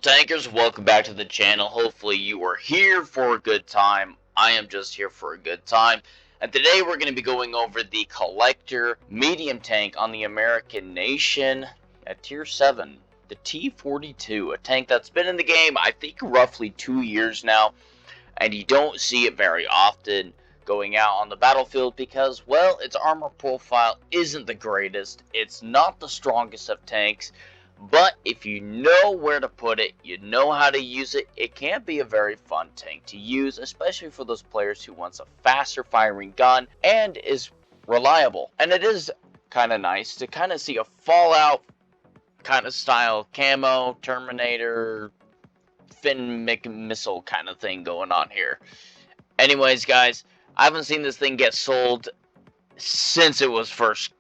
Tankers, welcome back to the channel. Hopefully you are here for a good time. I am just here for a good time. And today we're going to be going over the collector medium tank on the American Nation at tier 7. The T42, a tank that's been in the game I think roughly 2 years now. And you don't see it very often going out on the battlefield because, well, its armor profile isn't the greatest. It's not the strongest of tanks. But if you know where to put it, you know how to use it, it can be a very fun tank to use, especially for those players who wants a faster firing gun and is reliable. And it is kind of nice to kind of see a Fallout kind of style camo, Terminator, Finn missile kind of thing going on here. Anyways, guys, I haven't seen this thing get sold since it was first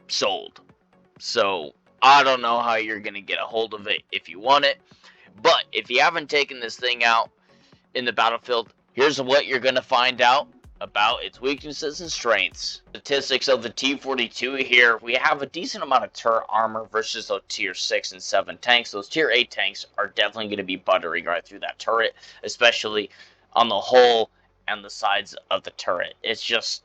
sold. So I don't know how you're going to get a hold of it if you want it. But if you haven't taken this thing out in the battlefield, here's what you're going to find out about its weaknesses and strengths. Statistics of the T42 here. We have a decent amount of turret armor versus those tier 6 and 7 tanks. Those tier 8 tanks are definitely going to be buttering right through that turret, especially on the hull and the sides of the turret. It's just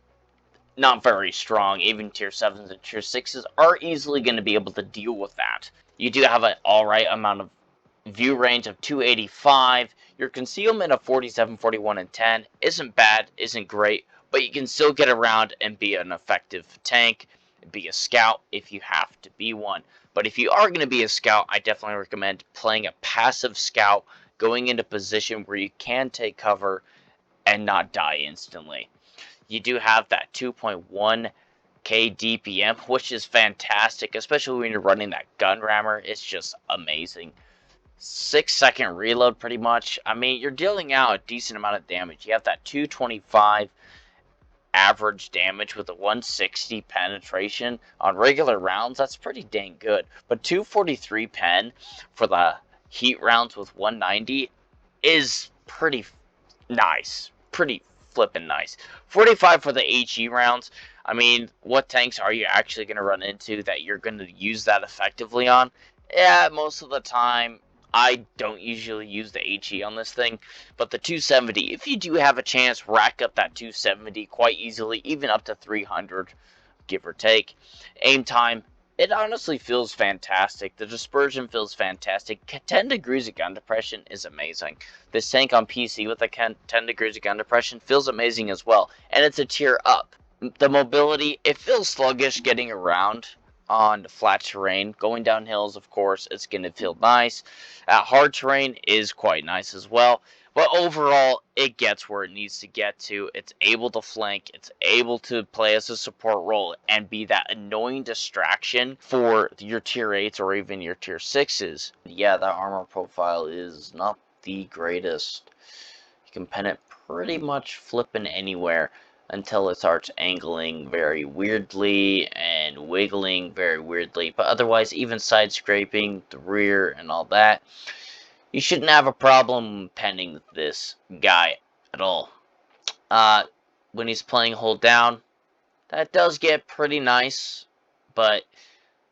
not very strong. Even tier 7s and tier 6s are easily going to be able to deal with that. You do have an alright amount of view range of 285. Your concealment of 47, 41, and 10 isn't bad, isn't great, but you can still get around and be an effective tank, be a scout if you have to be one. But if you are going to be a scout, I definitely recommend playing a passive scout, going into position where you can take cover and not die instantly. You do have that 2.1k DPM, which is fantastic, especially when you're running that gun rammer. It's just amazing. 6-second reload pretty much. I mean, you're dealing out a decent amount of damage. You have that 225 average damage with a 160 penetration on regular rounds. That's pretty dang good. But 243 pen for the heat rounds with 190 is pretty nice. Pretty flippin' nice. 45 for the HE rounds. I mean, what tanks are you actually going to run into that you're going to use that effectively on? Yeah, most of the time, I don't usually use the HE on this thing, but the 270, if you do have a chance, rack up that 270 quite easily, even up to 300, give or take. Aim time, it honestly feels fantastic. The dispersion feels fantastic. 10 degrees of gun depression is amazing. This tank on PC with a 10 degrees of gun depression feels amazing as well. And it's a tier up. The mobility, it feels sluggish getting around on flat terrain. Going down hills, of course, it's going to feel nice. Hard terrain is quite nice as well. But overall, it gets where it needs to get to. It's able to flank. It's able to play as a support role and be that annoying distraction for your tier 8s or even your tier 6s. Yeah, that armor profile is not the greatest. You can pen it pretty much flipping anywhere until it starts angling very weirdly and wiggling very weirdly. But otherwise, even side scraping, the rear and all that, you shouldn't have a problem penning this guy at all. When he's playing hold down, that does get pretty nice, but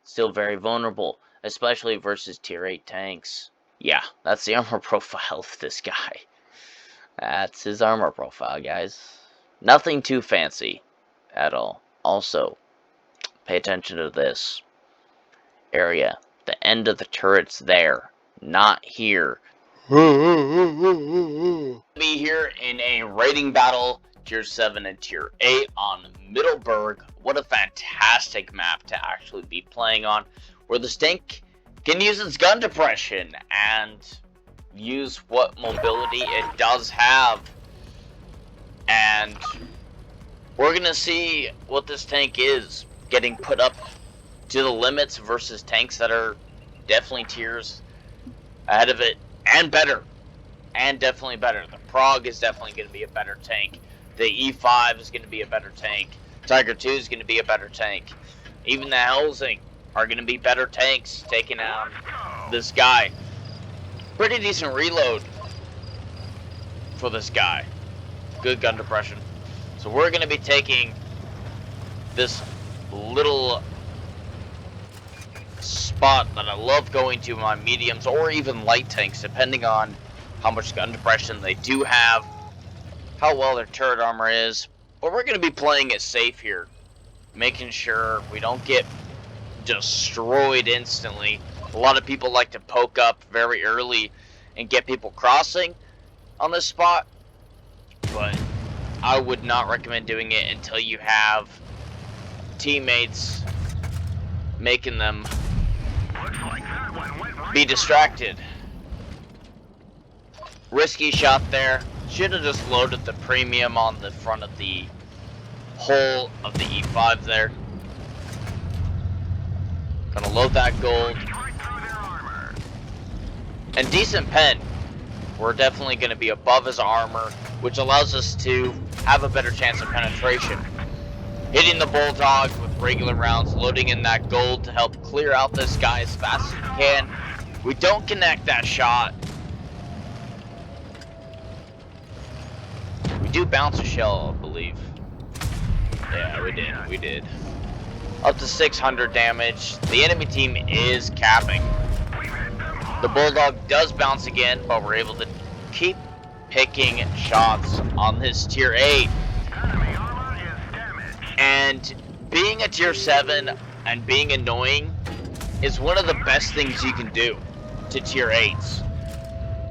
still very vulnerable, especially versus tier 8 tanks. Yeah, that's the armor profile of this guy. That's his armor profile, guys. Nothing too fancy at all. Also, pay attention to this area. The end of the turret's there. Not here. Be here in a raiding battle, tier 7 and tier 8 on Middleburg. What a fantastic map to actually be playing on, where the tank can use its gun depression and use what mobility it does have. And we're gonna see what this tank is getting put up to the limits versus tanks that are definitely tiers ahead of it, and better, and definitely better. The Prague is definitely going to be a better tank. The E5 is going to be a better tank. Tiger 2 is going to be a better tank. Even the Helsing are going to be better tanks taking out this guy. Pretty decent reload for this guy. Good gun depression. So we're going to be taking this little spot that I love going to my mediums or even light tanks, depending on how much gun depression they do have, how well their turret armor is. But we're going to be playing it safe here, making sure we don't get destroyed instantly. A lot of people like to poke up very early and get people crossing on this spot, but I would not recommend doing it until you have teammates making them be distracted. Risky shot there. Should have just loaded the premium on the front of the hull of the E5 there. Gonna load that gold. And decent pen. We're definitely gonna be above his armor, which allows us to have a better chance of penetration. Hitting the bulldog with regular rounds, loading in that gold to help clear out this guy as fast as we can. We don't connect that shot. We do bounce a shell, I believe. Yeah, we did. Up to 600 damage. The enemy team is capping. The bulldog does bounce again, but we're able to keep picking shots on this tier 8. And being a tier 7 and being annoying is one of the best things you can do to tier 8s.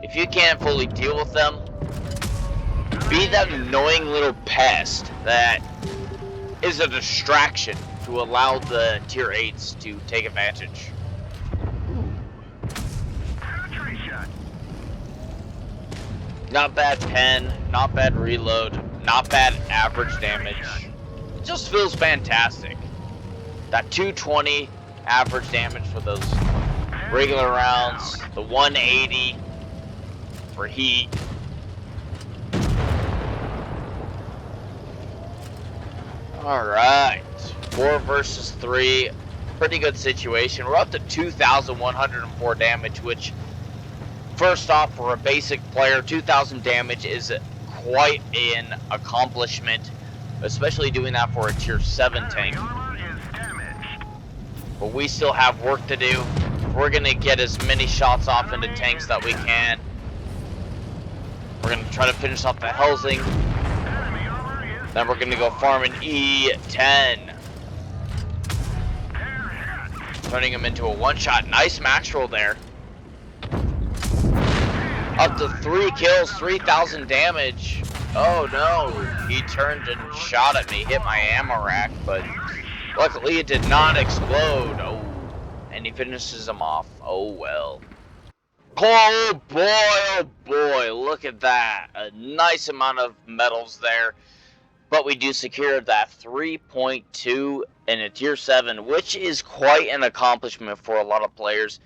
If you can't fully deal with them, be that annoying little pest that is a distraction to allow the tier 8s to take advantage. Not bad pen, not bad reload, not bad average damage. It just feels fantastic. That 220 average damage for those regular rounds, the 180 for heat. Alright, 4 versus 3, pretty good situation. We're up to 2,104 damage, which, first off, for a basic player, 2,000 damage is quite an accomplishment, especially doing that for a tier 7 tank. But we still have work to do. We're going to get as many shots off into tanks that we can. We're going to try to finish off the housing. Then we're going to go farming E10. Turning him into a one-shot. Nice max roll there. Up to 3 kills, 3,000 damage. Oh no, he turned and shot at me, hit my ammo rack, but luckily it did not explode. Oh, and he finishes him off. Oh well. Oh boy, look at that. A nice amount of medals there. But we do secure that 3.2 in a tier 7, which is quite an accomplishment for a lot of players.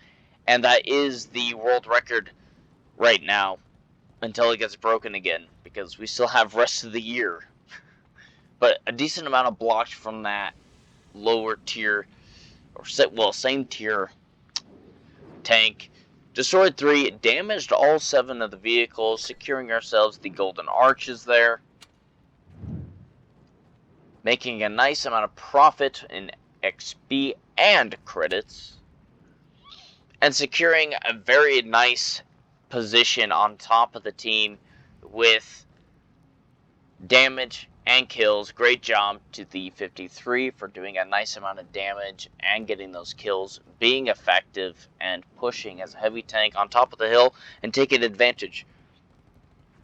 And that is the world record right now, until it gets broken again, because we still have rest of the year. But a decent amount of blocks from that lower tier, or well, same tier tank. Destroyed 3, damaged all 7 of the vehicles, securing ourselves the golden arches there. Making a nice amount of profit in XP and credits. And securing a very nice position on top of the team with damage and kills. Great job to the 53 for doing a nice amount of damage and getting those kills, being effective and pushing as a heavy tank on top of the hill and taking advantage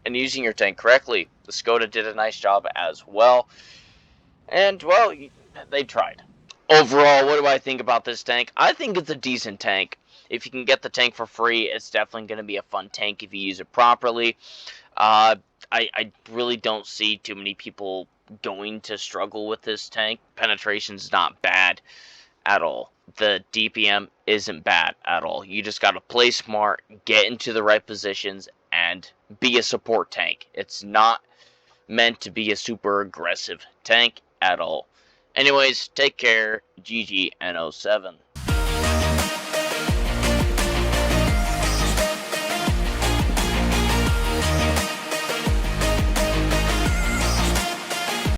and using your tank correctly. The Skoda did a nice job as well, and well, they tried. Overall, what do I think about this tank? I think it's a decent tank. If you can get the tank for free, it's definitely going to be a fun tank if you use it properly. I really don't see too many people going to struggle with this tank. Penetration's not bad at all. The DPM isn't bad at all. You just got to play smart, get into the right positions, and be a support tank. It's not meant to be a super aggressive tank at all. Anyways, take care. GG NO7.